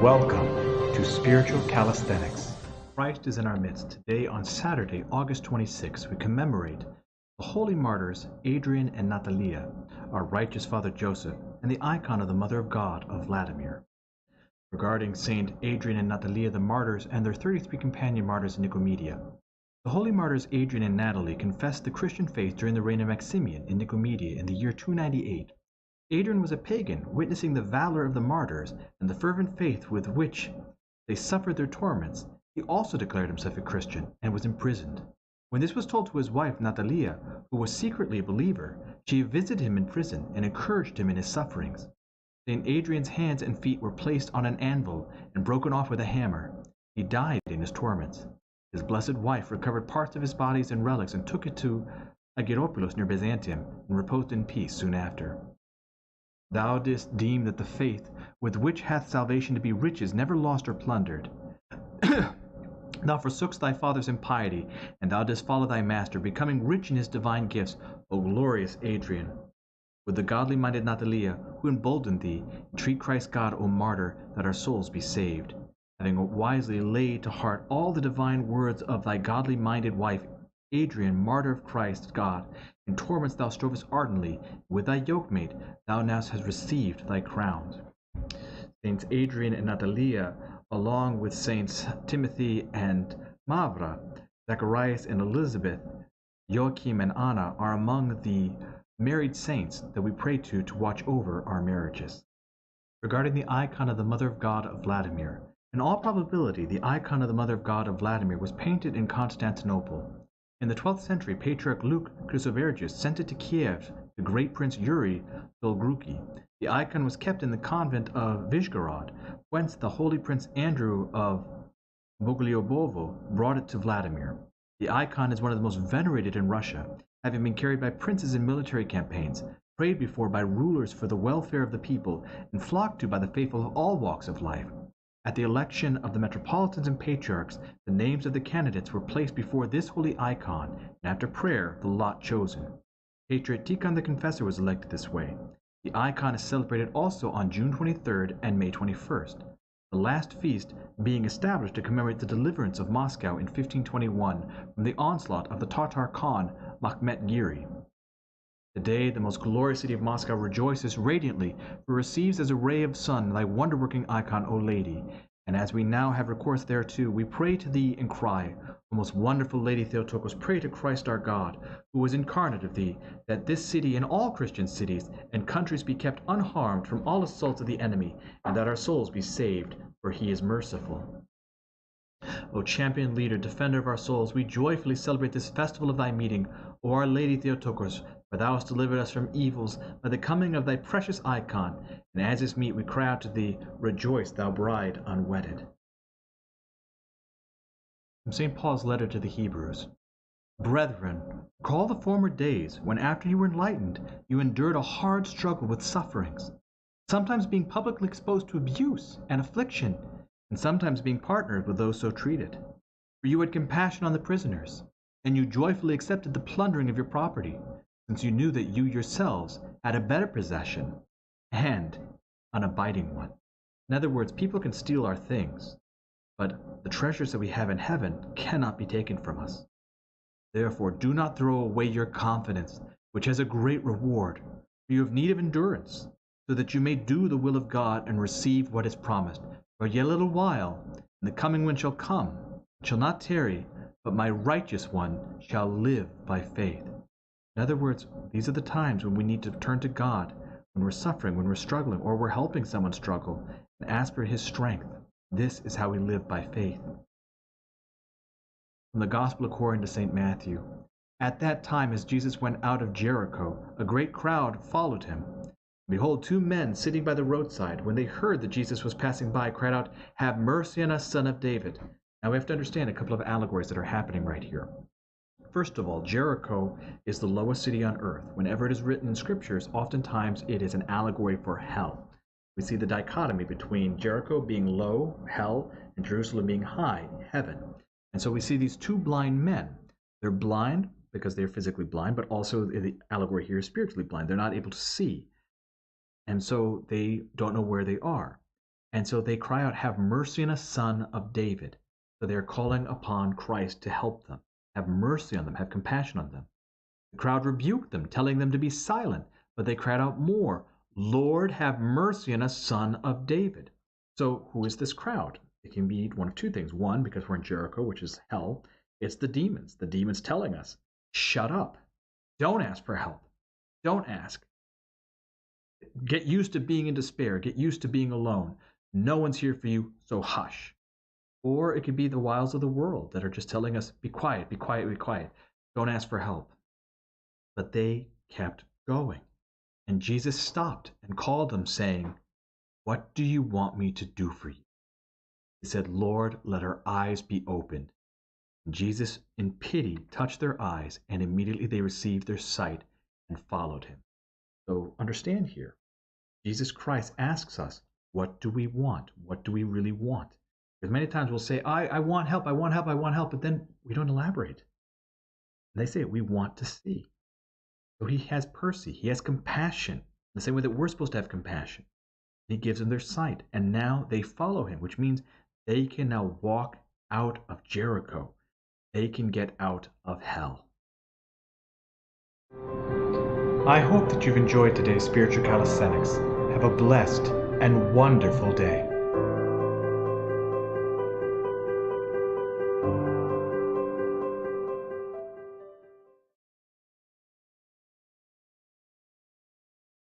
Welcome to Spiritual Calisthenics. Christ is in our midst. Today on Saturday, August 26, we commemorate the holy martyrs Adrian and Natalie, our righteous father Joseph, and the icon of the Mother of God of Vladimir. Regarding Saint Adrian and Natalie, the martyrs, and their 33 companion martyrs in Nicomedia. The holy martyrs Adrian and Natalie confessed the Christian faith during the reign of Maximian in Nicomedia in the year 298. Adrian was a pagan, witnessing the valor of the martyrs and the fervent faith with which they suffered their torments. He also declared himself a Christian and was imprisoned. When this was told to his wife Natalie, who was secretly a believer, she visited him in prison and encouraged him in his sufferings. Saint Adrian's hands and feet were placed on an anvil and broken off with a hammer. He died in his torments. His blessed wife recovered parts of his bodies and relics and took it to Agiropolis near Byzantium and reposed in peace soon after. Thou didst deem that the faith with which hath salvation to be riches never lost or plundered. Thou forsookst thy father's impiety, and thou didst follow thy master, becoming rich in his divine gifts, O glorious Adrian. With the godly-minded Natalie, who emboldened thee, entreat Christ God, O martyr, that our souls be saved. Having wisely laid to heart all the divine words of thy godly-minded wife, Adrian, martyr of Christ God, in torments thou strovest ardently, with thy yokemate thou now hast received thy crowns. Saints Adrian and Natalie, along with Saints Timothy and Mavra, Zacharias and Elizabeth, Joachim and Anna, are among the married saints that we pray to watch over our marriages. Regarding the icon of the Mother of God of Vladimir, in all probability the icon of the Mother of God of Vladimir was painted in Constantinople. In the 12th century, Patriarch Luke Chrysovergus sent it to Kiev, the great Prince Yuri Dolgoruki. The icon was kept in the convent of Vyshgorod, whence the holy Prince Andrew of Bogliobovo brought it to Vladimir. The icon is one of the most venerated in Russia, having been carried by princes in military campaigns, prayed before by rulers for the welfare of the people, and flocked to by the faithful of all walks of life. At the election of the metropolitans and patriarchs, the names of the candidates were placed before this holy icon, and after prayer, the lot chosen. Patriarch Tikhon the Confessor was elected this way. The icon is celebrated also on June 23rd and May 21st, the last feast being established to commemorate the deliverance of Moscow in 1521 from the onslaught of the Tatar Khan Makhmet Giri. Today, the most glorious city of Moscow rejoices radiantly, for it receives as a ray of sun thy wonder-working icon, O Lady. And as we now have recourse thereto, we pray to thee and cry, O most wonderful Lady Theotokos, pray to Christ our God, who was incarnate of thee, that this city and all Christian cities and countries be kept unharmed from all assaults of the enemy, and that our souls be saved, for he is merciful. O champion leader, defender of our souls, we joyfully celebrate this festival of thy meeting, O our Lady Theotokos, for thou hast delivered us from evils by the coming of thy precious icon, and as is meet we cry out to thee, rejoice, thou bride unwedded. From St. Paul's letter to the Hebrews. Brethren, recall the former days, when after you were enlightened, you endured a hard struggle with sufferings, sometimes being publicly exposed to abuse and affliction, and sometimes being partnered with those so treated. For you had compassion on the prisoners, and you joyfully accepted the plundering of your property, since you knew that you yourselves had a better possession, and an abiding one. In other words, people can steal our things, but the treasures that we have in heaven cannot be taken from us. Therefore, do not throw away your confidence, which has a great reward, for you have need of endurance, so that you may do the will of God and receive what is promised. For yet a little while, and the coming one shall come, and shall not tarry, but my righteous one shall live by faith. In other words, these are the times when we need to turn to God, when we're suffering, when we're struggling, or we're helping someone struggle, and ask for his strength. This is how we live by faith. From the Gospel according to St. Matthew. At that time, as Jesus went out of Jericho, a great crowd followed him. Behold, two men sitting by the roadside, when they heard that Jesus was passing by, cried out, Have mercy on us, Son of David. Now we have to understand a couple of allegories that are happening right here. First of all, Jericho is the lowest city on earth. Whenever it is written in scriptures, oftentimes it is an allegory for hell. We see the dichotomy between Jericho being low, hell, and Jerusalem being high, heaven. And so we see these two blind men. They're blind because they're physically blind, but also the allegory here is spiritually blind. They're not able to see. And so they don't know where they are. And so they cry out, "Have mercy on us, Son of David." So they're calling upon Christ to help them. Have mercy on them, have compassion on them. The crowd rebuked them, telling them to be silent, but they cried out more, "Lord, have mercy on us, Son of David." So who is this crowd? It can be one of two things. One, because we're in Jericho, which is hell, it's the demons telling us, shut up. Don't ask for help. Don't ask. Get used to being in despair. Get used to being alone. No one's here for you, so hush. Or it could be the wiles of the world that are just telling us, be quiet, be quiet, be quiet. Don't ask for help. But they kept going. And Jesus stopped and called them, saying, "What do you want me to do for you?" He said, "Lord, let our eyes be opened." And Jesus, in pity, touched their eyes, and immediately they received their sight and followed him. So understand here, Jesus Christ asks us, what do we want? What do we really want? Because many times we'll say, I want help, I want help, I want help, but then we don't elaborate. And they say, we want to see. So he has mercy, he has compassion, the same way that we're supposed to have compassion. He gives them their sight, and now they follow him, which means they can now walk out of Jericho. They can get out of hell. I hope that you've enjoyed today's Spiritual Calisthenics. Have a blessed and wonderful day.